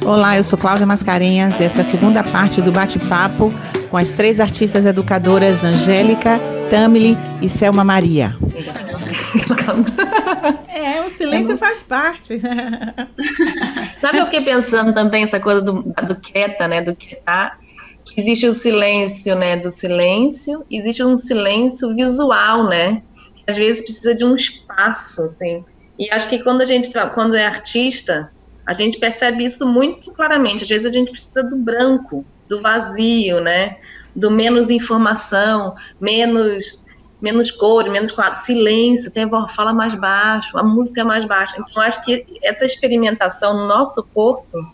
Olá, eu sou Cláudia Mascarenhas e essa é a segunda parte do bate-papo com as 3 artistas educadoras Angélica, Tamily e Selma Maria. O silêncio faz parte. Sabe, eu fiquei pensando também essa coisa do quieta, né, do quietar, que existe o silêncio, né, do silêncio, existe um silêncio visual, né, que às vezes precisa de um espaço, assim, e acho que quando é artista, a gente percebe isso muito claramente. Às vezes a gente precisa do branco, do vazio, né? Do menos informação, menos cores, menos quadros, silêncio, tem a voz, fala mais baixo, a música é mais baixa. Então, acho que essa experimentação no nosso corpo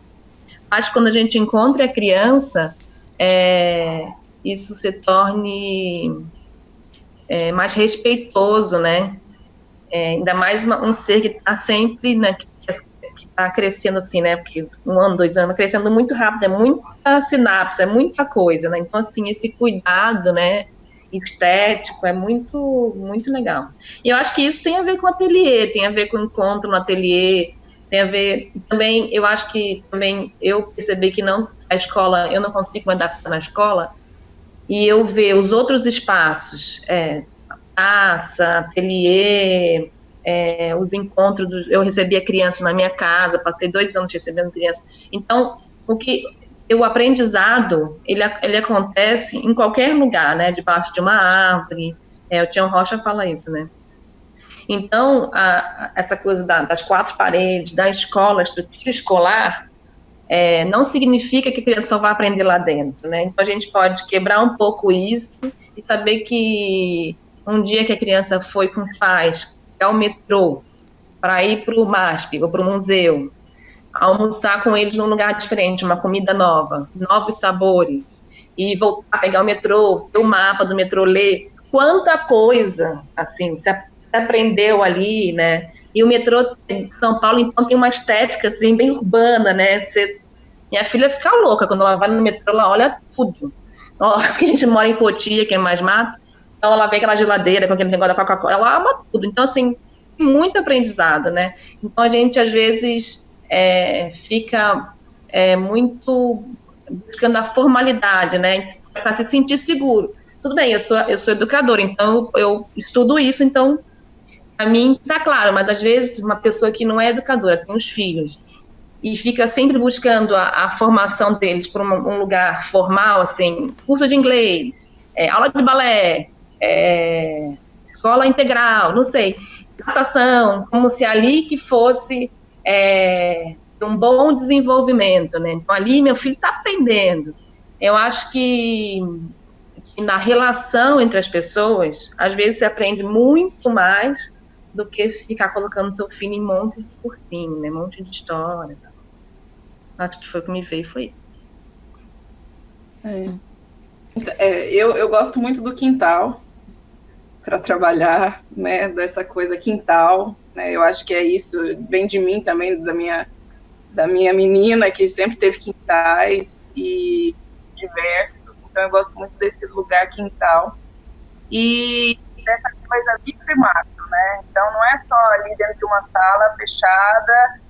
faz que quando a gente encontra a criança, isso se torne mais respeitoso, né? Ainda mais um ser que está sempre, né, que está crescendo assim, né, porque 1 ano, 2 anos, crescendo muito rápido, é muita sinapse, é muita coisa, né, então, assim, esse cuidado, né, estético é muito, muito legal. E eu acho que isso tem a ver com o ateliê, tem a ver com o encontro no ateliê, tem a ver, também, eu acho que, também, eu percebi que a escola, eu não consigo me adaptar na escola, e eu ver os outros espaços, praça, ateliê, os encontros, eu recebia crianças na minha casa, passei 2 anos recebendo crianças. Então, o aprendizado, ele acontece em qualquer lugar, né, debaixo de uma árvore, o Tião Rocha fala isso, né. Então, essa coisa das 4 paredes, da escola, a estrutura escolar, não significa que a criança só vai aprender lá dentro, né, então a gente pode quebrar um pouco isso e saber que um dia que a criança foi com os pais ao metrô, para ir para o MASP ou para o museu, almoçar com eles num lugar diferente, uma comida nova, novos sabores, e voltar a pegar o metrô, ver o mapa do metrô, ler quanta coisa, assim, se aprendeu ali, né, e o metrô em São Paulo, então, tem uma estética, assim, bem urbana, né, minha filha fica louca quando ela vai no metrô, ela olha tudo, porque a gente mora em Cotia, que é mais mato, então ela vê aquela geladeira com aquele negócio da Coca-Cola, ela ama tudo. Então, assim, muito aprendizado, né? Então, a gente, às vezes, fica muito buscando a formalidade, né? Para se sentir seguro. Tudo bem, eu sou educadora, então eu estudo isso, então, para mim, tá claro, mas às vezes uma pessoa que não é educadora, tem os filhos, e fica sempre buscando a formação deles por um lugar formal, assim, curso de inglês, aula de balé, escola integral, não sei, natação, como se ali que fosse um bom desenvolvimento, né? Então, ali meu filho está aprendendo. Eu acho que na relação entre as pessoas, às vezes se aprende muito mais do que se ficar colocando seu filho em monte de cursinho, né? Monte de história. Tá? Acho que foi o que me veio, foi isso. Eu gosto muito do quintal para trabalhar, né, dessa coisa quintal, né, eu acho que é isso, vem de mim também, da minha menina, que sempre teve quintais e diversos, então eu gosto muito desse lugar quintal, e dessa coisa micro e macro, né, então não é só ali dentro de uma sala fechada,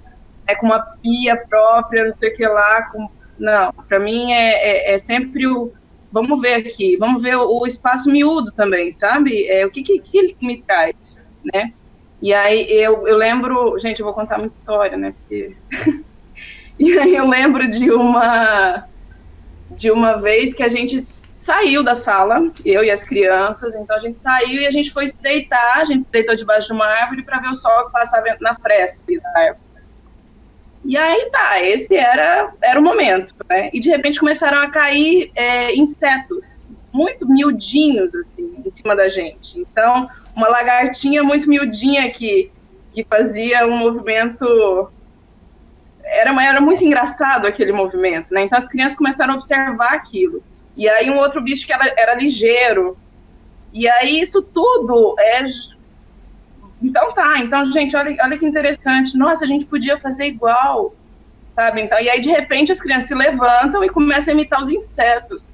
com uma pia própria, não sei o que lá, não, para mim é sempre vamos ver aqui, vamos ver o espaço miúdo também, sabe? O que ele me traz, né? E aí eu lembro, gente, eu vou contar muita história, né? Porque... e aí eu lembro de uma vez que a gente saiu da sala, eu e as crianças, então a gente saiu e a gente foi se deitar, a gente deitou debaixo de uma árvore para ver o sol que passava na fresta da árvore. E aí esse era o momento, né? E de repente começaram a cair insetos, muito miudinhos, assim, em cima da gente. Então, uma lagartinha muito miudinha que fazia um movimento... Era muito engraçado aquele movimento, né? Então as crianças começaram a observar aquilo. E aí um outro bicho que era ligeiro. E aí isso tudo Então, gente, olha que interessante. Nossa, a gente podia fazer igual, sabe? Então, e aí, de repente, as crianças se levantam e começam a imitar os insetos,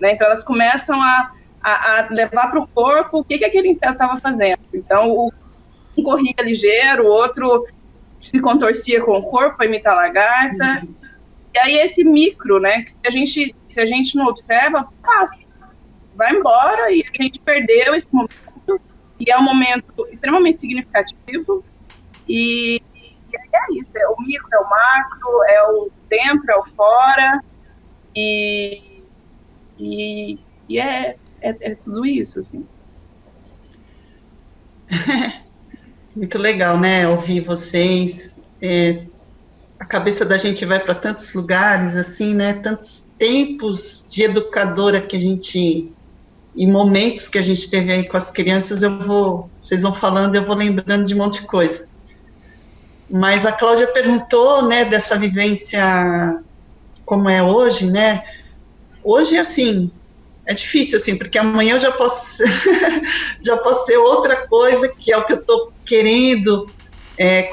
né? Então, elas começam a levar para o corpo o que aquele inseto estava fazendo. Então, um corria ligeiro, o outro se contorcia com o corpo para imitar lagarta. E aí esse micro, né, que se a gente não observa, passa, vai embora e a gente perdeu esse momento, e é um momento extremamente significativo, e é isso, é o micro, é o macro, é o dentro, é o fora, e é tudo isso, assim. Muito legal, né, ouvir vocês. A cabeça da gente vai para tantos lugares, assim, né, tantos tempos de educadora que a gente, e momentos que a gente teve aí com as crianças, vocês vão falando, eu vou lembrando de um monte de coisa. Mas a Cláudia perguntou, né, dessa vivência como é hoje, né, hoje, assim, é difícil, assim, porque amanhã eu já posso ser outra coisa, que é o que eu estou querendo,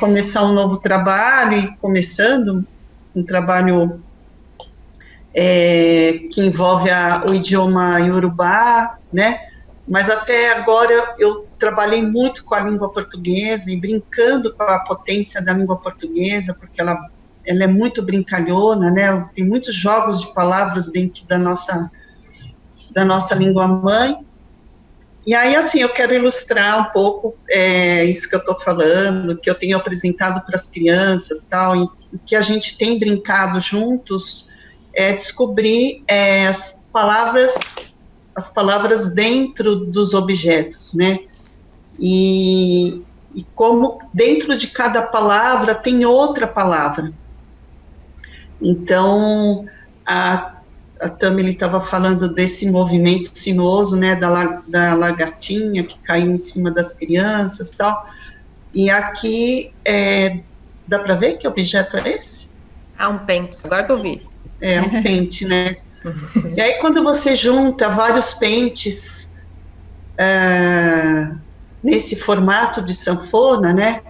começar um novo trabalho, e começando um trabalho que envolve o idioma iorubá, né, mas até agora eu trabalhei muito com a língua portuguesa e brincando com a potência da língua portuguesa, porque ela é muito brincalhona, né, tem muitos jogos de palavras dentro da nossa língua mãe. E aí, assim, eu quero ilustrar um pouco isso que eu estou falando, que eu tenho apresentado para as crianças, tal, e que a gente tem brincado juntos, descobrir as palavras dentro dos objetos, né, e como dentro de cada palavra tem outra palavra. Então, a Tamily estava falando desse movimento sinuoso, né, da lagartinha que caiu em cima das crianças e tal, e aqui, dá para ver que objeto é esse? Um pente, agora que eu vi. É um pente, né, e aí quando você junta vários pentes nesse formato de sanfona, né,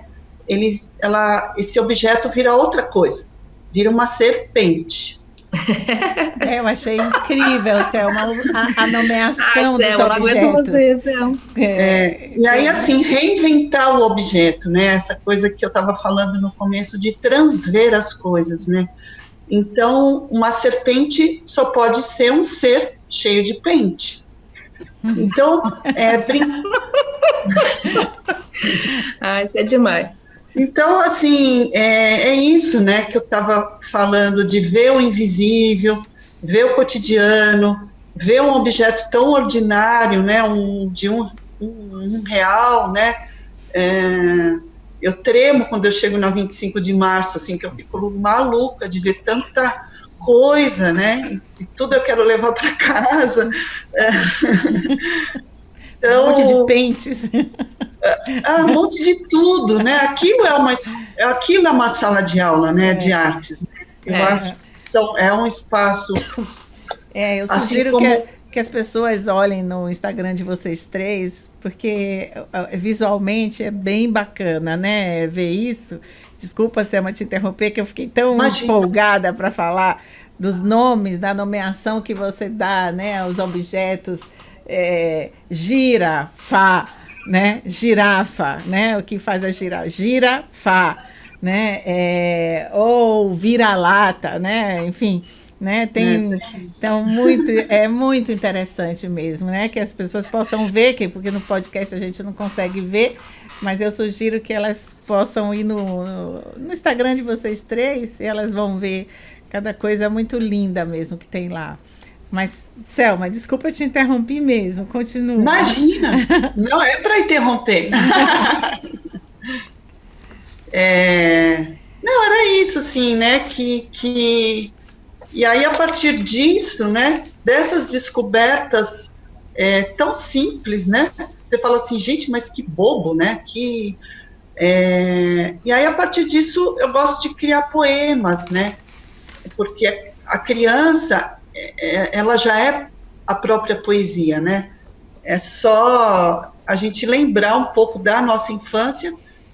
esse objeto vira outra coisa, vira uma serpente. Eu achei incrível, Selma, a nomeação dos Selma, objetos. Você, Selma. E aí, assim, reinventar o objeto, né, essa coisa que eu estava falando no começo de transver as coisas, né, então uma serpente só pode ser um ser cheio de pente. Então, Isso é demais. Então, assim, é isso, né, que eu estava falando, de ver o invisível, ver o cotidiano, ver um objeto tão ordinário, né, de um real, né, eu tremo quando eu chego na 25 de março, assim, que eu fico maluca de ver tanta coisa, né, e tudo eu quero levar para casa. Então, um monte de pentes. Um monte de tudo, né? Aquilo é uma sala de aula, né? De artes. Eu acho que é um espaço. Eu sugiro que as pessoas olhem no Instagram de vocês três, porque visualmente é bem bacana, né? Ver isso. Desculpa, Selma, te interromper, que eu fiquei tão empolgada para falar dos nomes, da nomeação que você dá, né? Aos objetos. Girafa, né? Girafa, né? O que faz a girafa, né? Ou vira-lata, né? Enfim, né? Então é muito interessante mesmo, né? Que as pessoas possam ver, porque no podcast a gente não consegue ver, mas eu sugiro que elas possam ir no Instagram de vocês três e elas vão ver cada coisa muito linda mesmo que tem lá. Mas, Selma, desculpa, eu te interrompi mesmo, continua. Imagina, não é para interromper. Não, era isso, assim, né, e aí, a partir disso, né, dessas descobertas tão simples, né, você fala assim, gente, mas que bobo, né, e aí, a partir disso, eu gosto de criar poemas, né, porque a criança... ela já é a própria poesia, né? É só a gente lembrar um pouco da nossa infância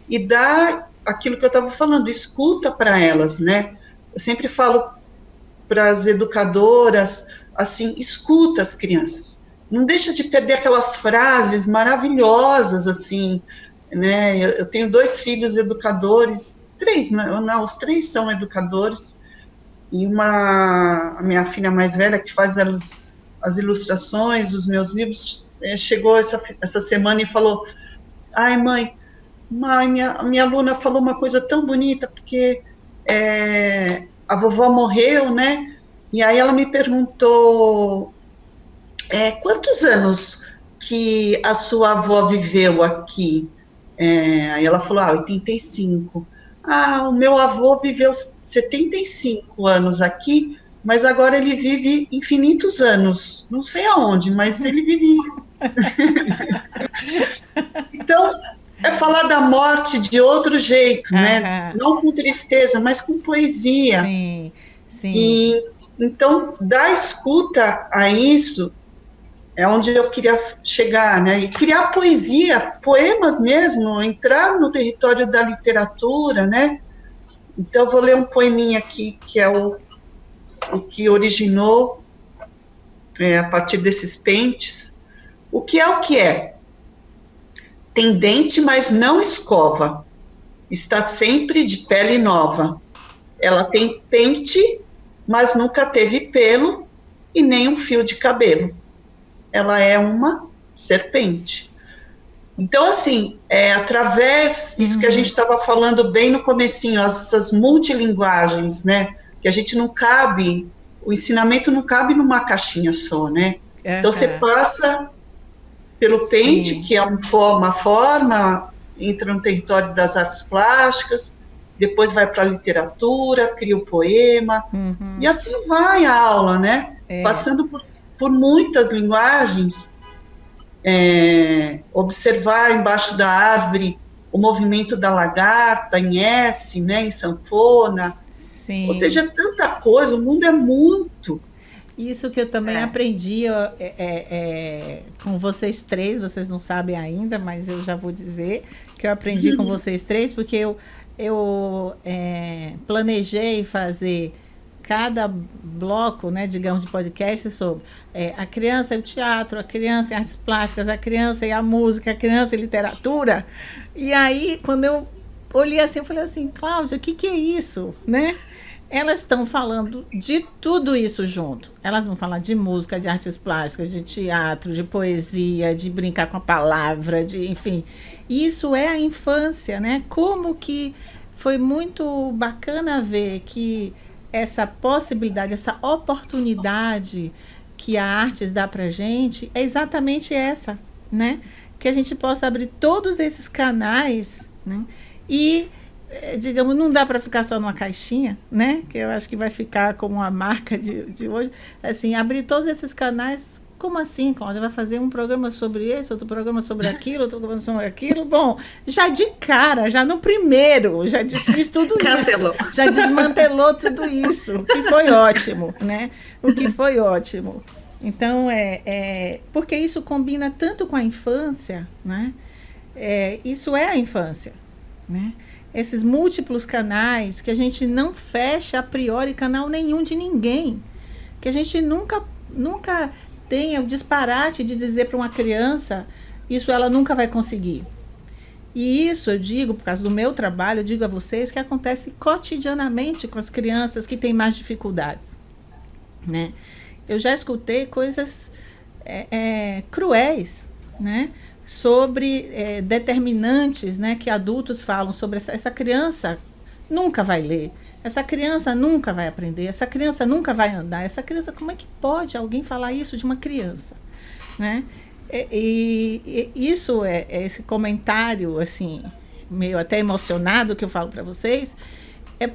e dar aquilo que eu estava falando, escuta para elas, né? Eu sempre falo para as educadoras, assim, escuta as crianças. Não deixa de perder aquelas frases maravilhosas, assim, né? Eu tenho 2 filhos educadores, 3, não, os 3 são educadores, e a minha filha mais velha, que faz as ilustrações dos meus livros, chegou essa semana e falou: ai, mãe, minha aluna falou uma coisa tão bonita, porque a vovó morreu, né? E aí ela me perguntou, quantos anos que a sua avó viveu aqui? Aí ela falou, 85. O meu avô viveu 75 anos aqui, mas agora ele vive infinitos anos. Não sei aonde, mas ele vive. Então, é falar da morte de outro jeito, né? Não com tristeza, mas com poesia. Sim, sim. E, então, dar escuta a isso é onde eu queria chegar, né? E criar poesia, poemas mesmo, entrar no território da literatura, né? Então, eu vou ler um poeminha aqui, que é o que originou, a partir desses pentes. O que é o que é? Tem dente, mas não escova. Está sempre de pele nova. Ela tem pente, mas nunca teve pelo e nem um fio de cabelo. Ela é uma serpente. Então, assim, através disso que a gente estava falando bem no comecinho, essas multilinguagens, né? Que a gente não cabe, o ensinamento não cabe numa caixinha só, né? Então, você passa pelo pente, que é uma forma, entra no território das artes plásticas, depois vai para a literatura, cria o poema, e assim vai a aula, né? Passando por muitas linguagens, observar embaixo da árvore o movimento da lagarta em S, né, em sanfona. Sim. Ou seja, tanta coisa, o mundo é muito. Isso que eu também aprendi com vocês 3, vocês não sabem ainda, mas eu já vou dizer que eu aprendi com vocês 3, porque eu planejei fazer cada bloco, né, digamos, de podcast sobre a criança e o teatro, a criança e artes plásticas, a criança e a música, a criança e literatura. E aí, quando eu olhei assim, eu falei assim, Cláudia, o que é isso, né? Elas estão falando de tudo isso junto. Elas vão falar de música, de artes plásticas, de teatro, de poesia, de brincar com a palavra, enfim. Isso é a infância, né? Como que foi muito bacana ver que essa possibilidade, essa oportunidade que a Artes dá para a gente é exatamente essa, né? Que a gente possa abrir todos esses canais, né? E digamos, não dá para ficar só numa caixinha, né? Que eu acho que vai ficar como uma marca de hoje. Assim, abrir todos esses canais. Como assim, Cláudia? Vai fazer um programa sobre esse, outro programa sobre aquilo, outro programa sobre aquilo? Bom, já de cara, já no primeiro, já desfiz tudo Cancelou. isso. Já desmantelou tudo isso, o que foi ótimo, né? O que foi ótimo. Então, porque isso combina tanto com a infância, né? Isso é a infância, né? Esses múltiplos canais que a gente não fecha a priori canal nenhum de ninguém, que a gente nunca tenha o disparate de dizer para uma criança isso ela nunca vai conseguir. E isso eu digo, por causa do meu trabalho, eu digo a vocês que acontece cotidianamente com as crianças que têm mais dificuldades, né? Eu já escutei coisas cruéis, né? Sobre determinantes, né, que adultos falam sobre essa criança nunca vai ler, essa criança nunca vai aprender, essa criança nunca vai andar, essa criança, como é que pode alguém falar isso de uma criança, né? E isso esse comentário assim meio até emocionado que eu falo para vocês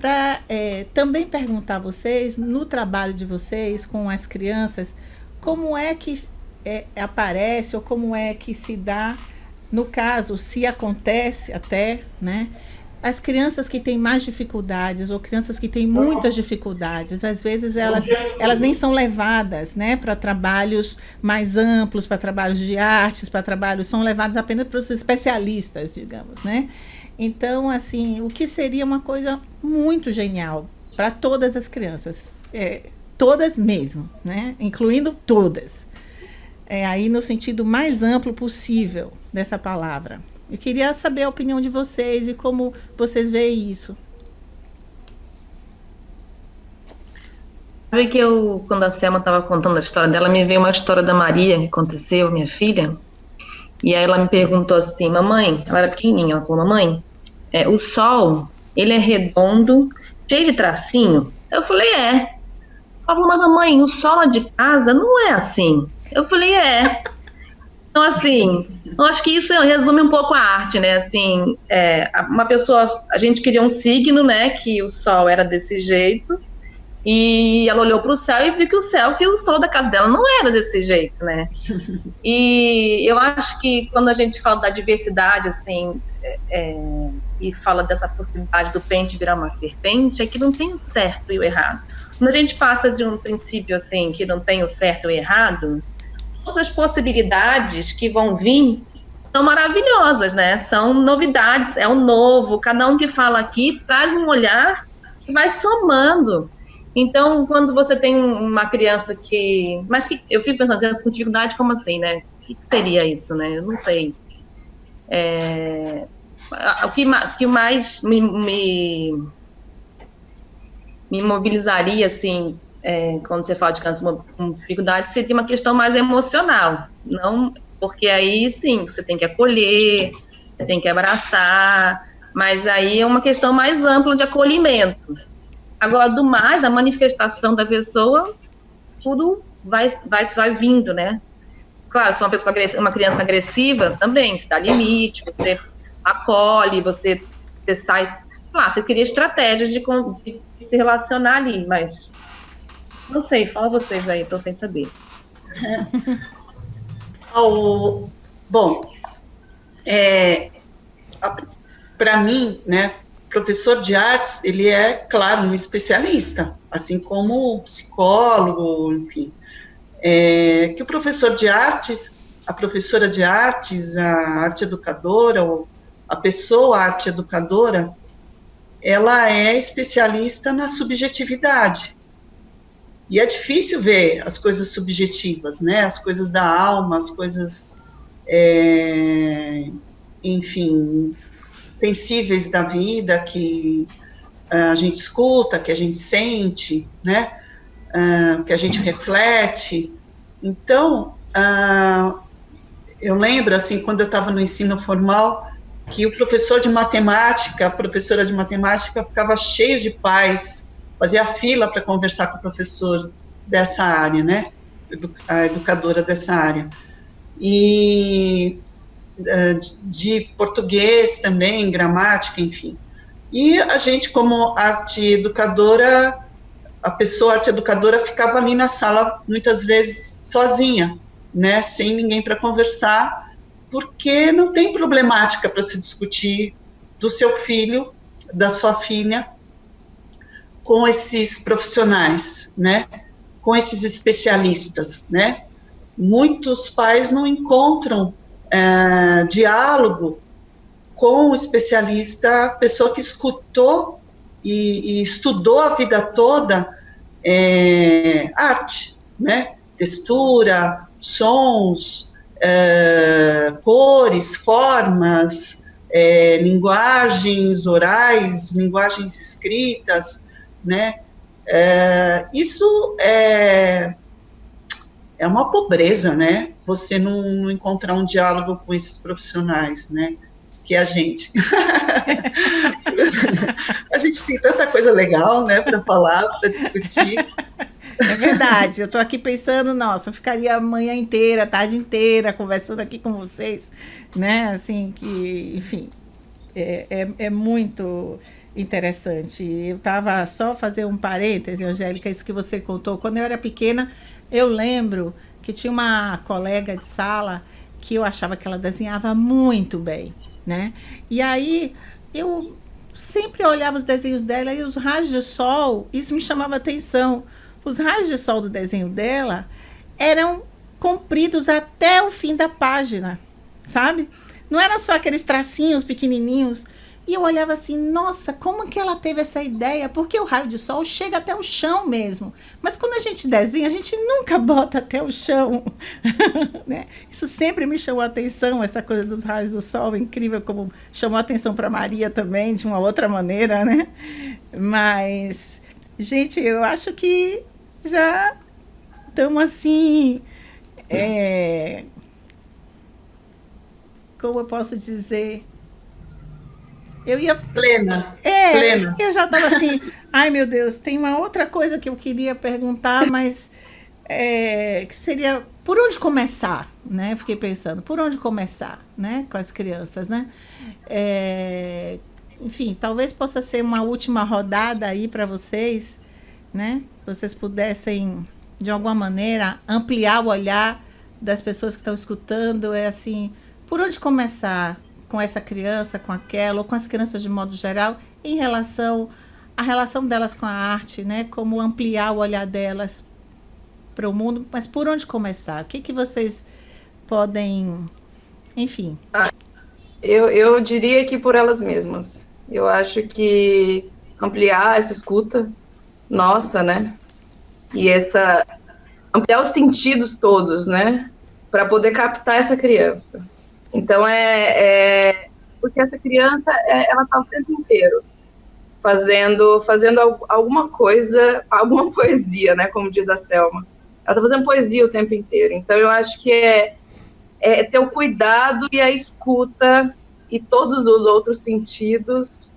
para também perguntar a vocês no trabalho de vocês com as crianças como é que aparece ou como é que se dá, no caso, se acontece até, né? As crianças que têm mais dificuldades ou crianças que têm muitas dificuldades, às vezes elas nem são levadas, né, para trabalhos mais amplos, para trabalhos de artes, para trabalhos, são levadas apenas para os especialistas, digamos, né? Então, assim, o que seria uma coisa muito genial para todas as crianças, todas mesmo, né? Incluindo todas. Aí no sentido mais amplo possível dessa palavra, Eu queria saber a opinião de vocês e como vocês veem isso. Sabe que quando a Selma estava contando a história dela, me veio uma história da Maria, que aconteceu, minha filha, e aí ela me perguntou assim, mamãe, ela era pequenininha, ela falou, mamãe, o sol, ele é redondo, cheio de tracinho? Eu falei, é. Ela falou, mas mamãe, o sol lá de casa não é assim. Eu falei, é. Então, assim, eu acho que isso resume um pouco a arte, né? Assim, uma pessoa, a gente queria um signo, né? Que o sol era desse jeito, e ela olhou para o céu e viu que o sol da casa dela não era desse jeito, né? E eu acho que quando a gente fala da diversidade, assim, e fala dessa possibilidade do pente virar uma serpente, é que não tem o certo e o errado. Quando a gente passa de um princípio, assim, que não tem o certo e o errado, todas as possibilidades que vão vir são maravilhosas, né? São novidades, é o novo. Cada um que fala aqui traz um olhar que vai somando. Então, quando você tem uma criança que... Mas eu fico pensando, criança com dificuldade, como assim, né? O que seria isso, né? Eu não sei. O que mais me mobilizaria, assim, quando você fala de crianças com dificuldade, seria uma questão mais emocional, não, porque aí sim, você tem que acolher, você tem que abraçar, mas aí é uma questão mais ampla de acolhimento. Agora, do mais, a manifestação da pessoa, tudo vai vindo, né? Claro, se uma criança agressiva, também, você dá limite, você acolhe, você sai... Claro, você cria estratégias de se relacionar ali, mas... Não sei, fala vocês aí, estou sem saber. Bom, para mim, né, professor de artes, ele é, claro, um especialista, assim como psicólogo, enfim. Que o professor de artes, a professora de artes, a arte educadora, ou a pessoa arte educadora, ela é especialista na subjetividade. E é difícil ver as coisas subjetivas, né? As coisas da alma, as coisas, enfim, sensíveis da vida que a gente escuta, que a gente sente, né? Que a gente reflete. Então, eu lembro, assim, quando eu estava no ensino formal, que o professor de matemática, a professora de matemática ficava cheio de pais, fazia fila para conversar com o professor dessa área, né, a educadora dessa área, e de português também, gramática, enfim. E a gente, como arte educadora, a pessoa arte educadora ficava ali na sala, muitas vezes sozinha, né, sem ninguém para conversar, porque não tem problemática para se discutir do seu filho, da sua filha, com esses profissionais, né, com esses especialistas, né. Muitos pais não encontram diálogo com o especialista, a pessoa que escutou e estudou a vida toda arte, né, textura, sons, cores, formas, linguagens orais, linguagens escritas, né, isso é uma pobreza, né, você não encontrar um diálogo com esses profissionais, né, que é a gente. A gente tem tanta coisa legal, né, para falar, para discutir. É verdade, eu estou aqui pensando, nossa, eu ficaria a manhã inteira, a tarde inteira, conversando aqui com vocês, né, assim, que, enfim, é muito interessante. Eu estava só fazer um parêntese, Angélica, isso que você contou, quando eu era pequena, eu lembro que tinha uma colega de sala que eu achava que ela desenhava muito bem, né, e aí eu sempre olhava os desenhos dela e os raios de sol, isso me chamava atenção. Os raios de sol do desenho dela eram compridos até o fim da página, sabe? Não eram só aqueles tracinhos pequenininhos. E eu olhava assim, nossa, como que ela teve essa ideia? Porque o raio de sol chega até o chão mesmo. Mas quando a gente desenha, a gente nunca bota até o chão. Né? Isso sempre me chamou a atenção, essa coisa dos raios do sol, incrível como chamou a atenção para Maria também, de uma outra maneira, né? Mas, gente, eu acho que já estamos assim... como eu posso dizer... Eu ia... Plena. Eu já estava assim, ai meu Deus, tem uma outra coisa que eu queria perguntar, mas que seria, por onde começar, né? Fiquei pensando, por onde começar, né? Com as crianças, né? Enfim, talvez possa ser uma última rodada aí para vocês, né? Vocês pudessem, de alguma maneira, ampliar o olhar das pessoas que estão escutando, assim, por onde começar com essa criança, com aquela, ou com as crianças de modo geral, em relação à relação delas com a arte, né? Como ampliar o olhar delas para o mundo, mas por onde começar? O que vocês podem, enfim... Eu diria que por elas mesmas. Eu acho que ampliar essa escuta nossa, né? E ampliar os sentidos todos, né? Para poder captar essa criança. Então, porque essa criança, ela está o tempo inteiro fazendo alguma coisa, alguma poesia, né, como diz a Selma. Ela está fazendo poesia o tempo inteiro. Então, eu acho que é ter o cuidado e a escuta e todos os outros sentidos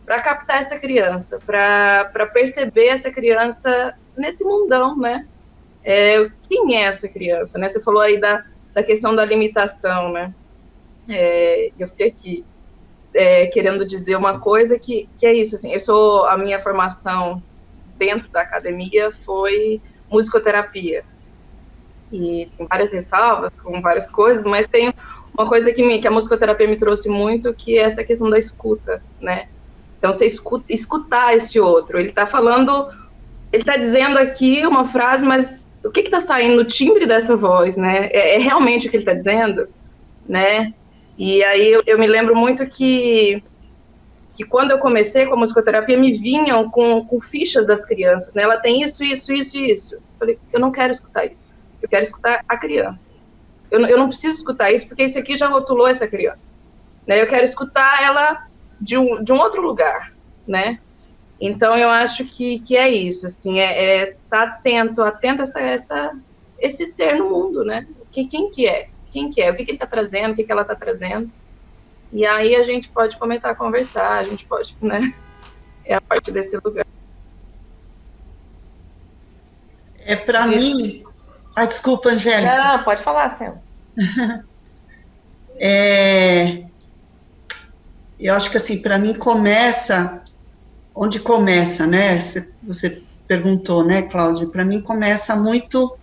para captar essa criança, para perceber essa criança nesse mundão, né? Quem é essa criança, né? Você falou aí da questão da limitação, né? Eu fiquei aqui querendo dizer uma coisa que é isso, assim, a minha formação dentro da academia foi musicoterapia, e tem várias ressalvas com várias coisas, mas tem uma coisa que a musicoterapia me trouxe muito, que é essa questão da escuta, né? Então, você escutar esse outro, ele está dizendo aqui uma frase, mas o que está saindo no timbre dessa voz, né? É realmente o que ele está dizendo, né? E aí eu me lembro muito que quando eu comecei com a musicoterapia, me vinham com fichas das crianças, né? Ela tem isso, isso, isso e isso. Eu falei, eu não quero escutar isso. Eu quero escutar a criança. Eu não preciso escutar isso, porque isso aqui já rotulou essa criança, né? Eu quero escutar ela de um outro lugar, né? Então, eu acho que é isso, assim, tá atento a esse ser no mundo, né? Quem que é? O que ele está trazendo, o que ela está trazendo. E aí a gente pode começar a conversar, a gente pode, né? É a partir desse lugar. Para mim... Ai, desculpa, Angélica. Não, pode falar, Sam. Eu acho que, assim, para mim começa... Onde começa, né? Você perguntou, né, Cláudia? Para mim começa muito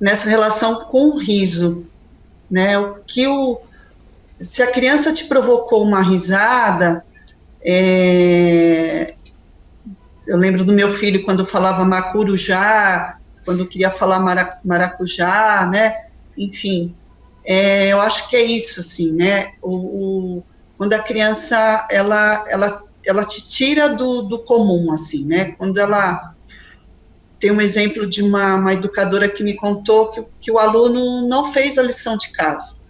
nessa relação com o riso, né? Se a criança te provocou uma risada, eu lembro do meu filho quando falava macurujá, quando queria falar maracujá, né? Enfim, eu acho que é isso, assim, né? Quando a criança, ela te tira do comum, assim, né? Quando ela... Tem um exemplo de uma educadora que me contou que o aluno não fez a lição de casa.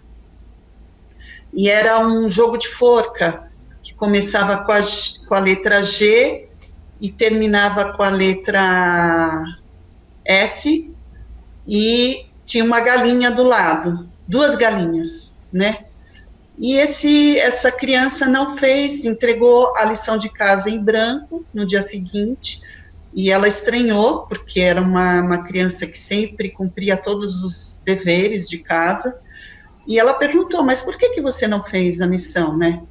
E era um jogo de forca, que começava com a letra G e terminava com a letra S, e tinha uma galinha do lado, 2 galinhas, né? E essa criança não fez, entregou a lição de casa em branco no dia seguinte, e ela estranhou, porque era uma criança que sempre cumpria todos os deveres de casa, e ela perguntou, mas por que você não fez a lição, né?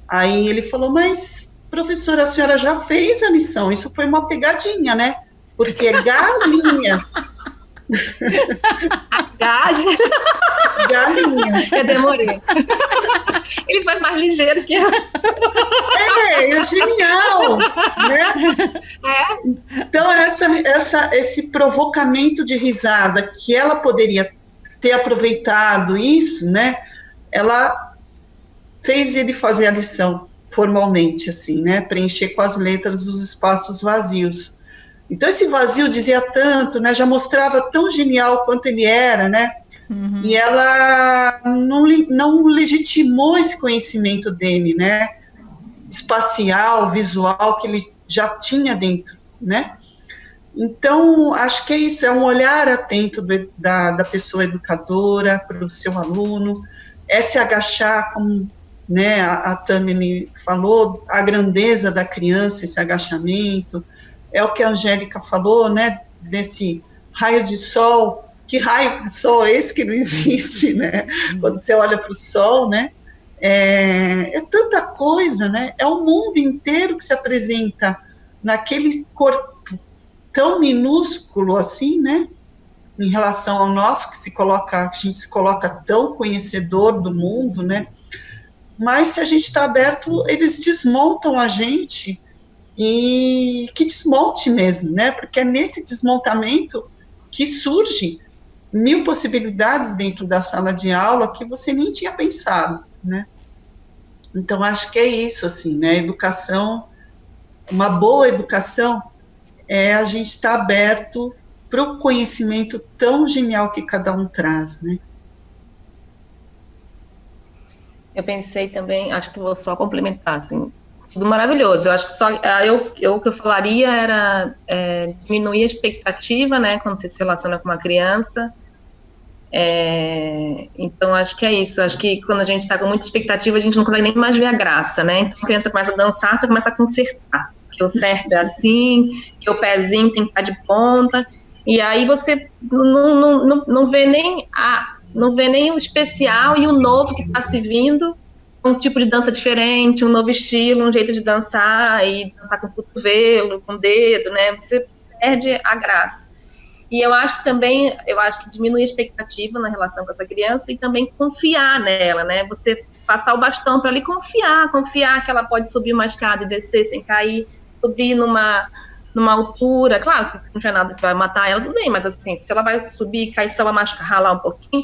Aí ele falou, mas, professora, a senhora já fez a lição, isso foi uma pegadinha, né? Porque galinhas... Galinhas. Eu demorei. Ele foi mais ligeiro que eu. É genial, né? Então, esse provocamento de risada, que ela poderia ter aproveitado isso, né? Ela fez ele fazer a lição formalmente, assim, né? Preencher com as letras os espaços vazios. Então, esse vazio dizia tanto, né? Já mostrava tão genial quanto ele era, né? Uhum. E ela não legitimou esse conhecimento dele, né? Espacial, visual, que ele já tinha dentro, né? Então, acho que é isso, é um olhar atento da pessoa educadora para o seu aluno, é se agachar, como, né, a Tami falou, a grandeza da criança, esse agachamento, é o que a Angélica falou, né, desse raio de sol. Que raio de sol é esse que não existe, né? Quando você olha para o sol, né? É tanta coisa, né? É o mundo inteiro que se apresenta naquele corpo tão minúsculo assim, né? Em relação ao nosso, a gente se coloca tão conhecedor do mundo, né? Mas se a gente está aberto, eles desmontam a gente, e que desmonte mesmo, né? Porque é nesse desmontamento que surge 1000 possibilidades dentro da sala de aula que você nem tinha pensado, né? Então, acho que é isso, assim, né? Educação, uma boa educação é a gente estar aberto para o conhecimento tão genial que cada um traz, né? Eu pensei também, acho que vou só complementar, assim, tudo maravilhoso. Eu acho que só o que eu falaria era diminuir a expectativa, né, quando você se relaciona com uma criança. Então, acho que é isso. Acho que quando a gente está com muita expectativa, a gente não consegue nem mais ver a graça, né? Então, a criança começa a dançar, você começa a consertar. Que o certo é assim, que o pezinho tem que estar de ponta. E aí você não vê nem o especial e o novo que está se vindo, um tipo de dança diferente, um novo estilo, um jeito de dançar, e dançar com o cotovelo, com o dedo, né? Você perde a graça. E eu acho que diminui a expectativa na relação com essa criança e também confiar nela, né? Você passar o bastão para ela e confiar que ela pode subir uma escada e descer sem cair, subir numa altura, claro que não tinha nada que vai matar ela, tudo bem, mas assim, se ela vai subir e cair, se ela machucar, ralar um pouquinho,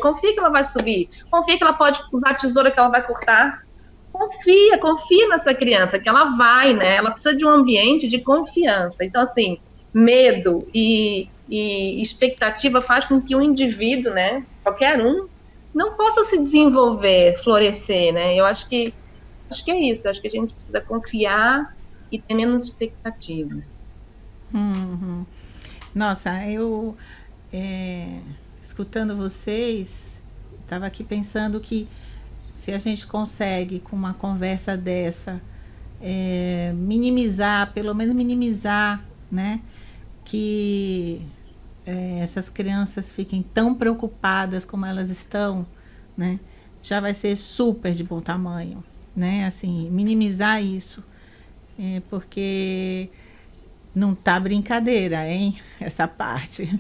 confia que ela vai subir, confia que ela pode usar a tesoura que ela vai cortar, confia nessa criança, que ela vai, né, ela precisa de um ambiente de confiança. Então, assim, medo e expectativa faz com que um indivíduo, né, qualquer um, não possa se desenvolver, florescer, né, eu acho que é isso, acho que a gente precisa confiar e ter menos expectativa. Uhum. Nossa, eu escutando vocês, estava aqui pensando que se a gente consegue, com uma conversa dessa, pelo menos minimizar, né, que essas crianças fiquem tão preocupadas como elas estão, né, já vai ser super de bom tamanho, né, assim, minimizar isso. Porque não tá brincadeira, hein? Essa parte,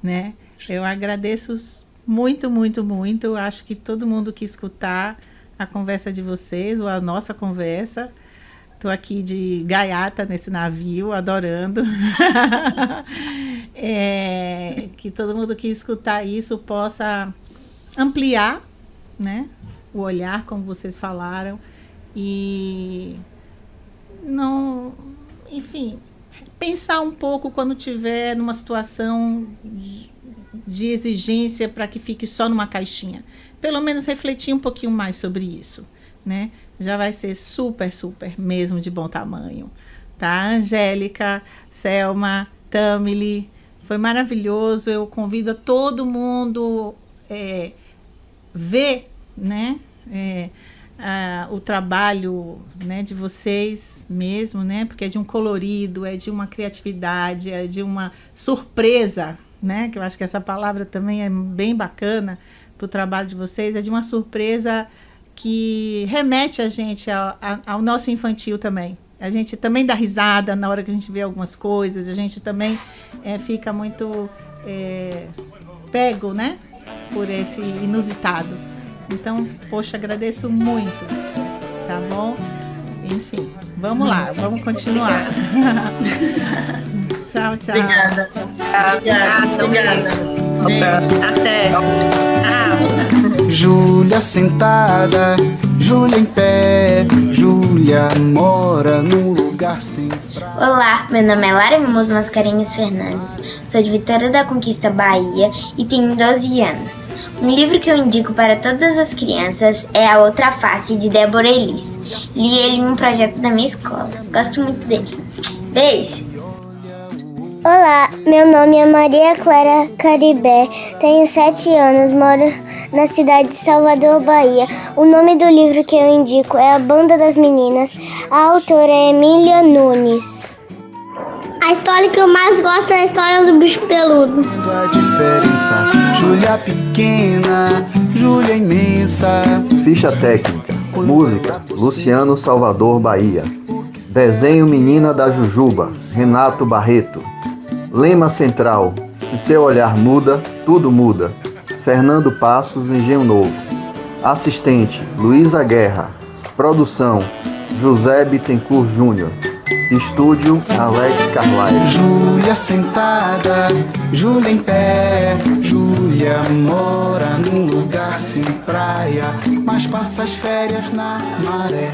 né? Eu agradeço muito, muito, muito. Acho que todo mundo que escutar a conversa de vocês, ou a nossa conversa, tô aqui de gaiata nesse navio, adorando. Que todo mundo que escutar isso possa ampliar, né? O olhar, como vocês falaram, e não, enfim, pensar um pouco quando tiver numa situação de exigência para que fique só numa caixinha. Pelo menos refletir um pouquinho mais sobre isso, né? Já vai ser super, super mesmo de bom tamanho. Tá? Angélica, Selma, Tamily, foi maravilhoso. Eu convido a todo mundo ver, né? O trabalho, né, de vocês mesmo, né, porque é de um colorido, é de uma criatividade, é de uma surpresa, né, que eu acho que essa palavra também é bem bacana para o trabalho de vocês, é de uma surpresa que remete a gente ao nosso infantil também. A gente também dá risada na hora que a gente vê algumas coisas, a gente também fica muito pego, né, por esse inusitado. Então, poxa, agradeço muito, tá bom? Enfim, vamos lá, vamos continuar. Tchau, tchau. Obrigada. Obrigada. Até. Tchau. Júlia sentada Júlia em pé, Júlia mora num lugar sem praia. Olá, meu nome é Lara Mimoso Mascarenhas Fernandes, sou de Vitória da Conquista, Bahia e tenho 12 anos. Um livro que eu indico para todas as crianças é A Outra Face, de Débora Elis. Li ele em um projeto da minha escola. Gosto muito dele. Beijo! Olá, meu nome é Maria Clara Caribé, tenho 7 anos, moro na cidade de Salvador, Bahia. O nome do livro que eu indico é A Banda das Meninas. A autora é Emília Nunes. A história que eu mais gosto é a história do bicho peludo. A diferença, Júlia pequena, Júlia imensa. Ficha técnica, música, Luciano Salvador, Bahia. Desenho Menina da Jujuba, Renato Barreto. Lema central, se seu olhar muda, tudo muda. Fernando Passos, Engenho Novo. Assistente, Luísa Guerra. Produção, José Bittencourt Júnior. Estúdio, Alex Carlyle. Júlia sentada, Júlia em pé, Júlia mora num lugar sem praia, mas passa as férias na maré.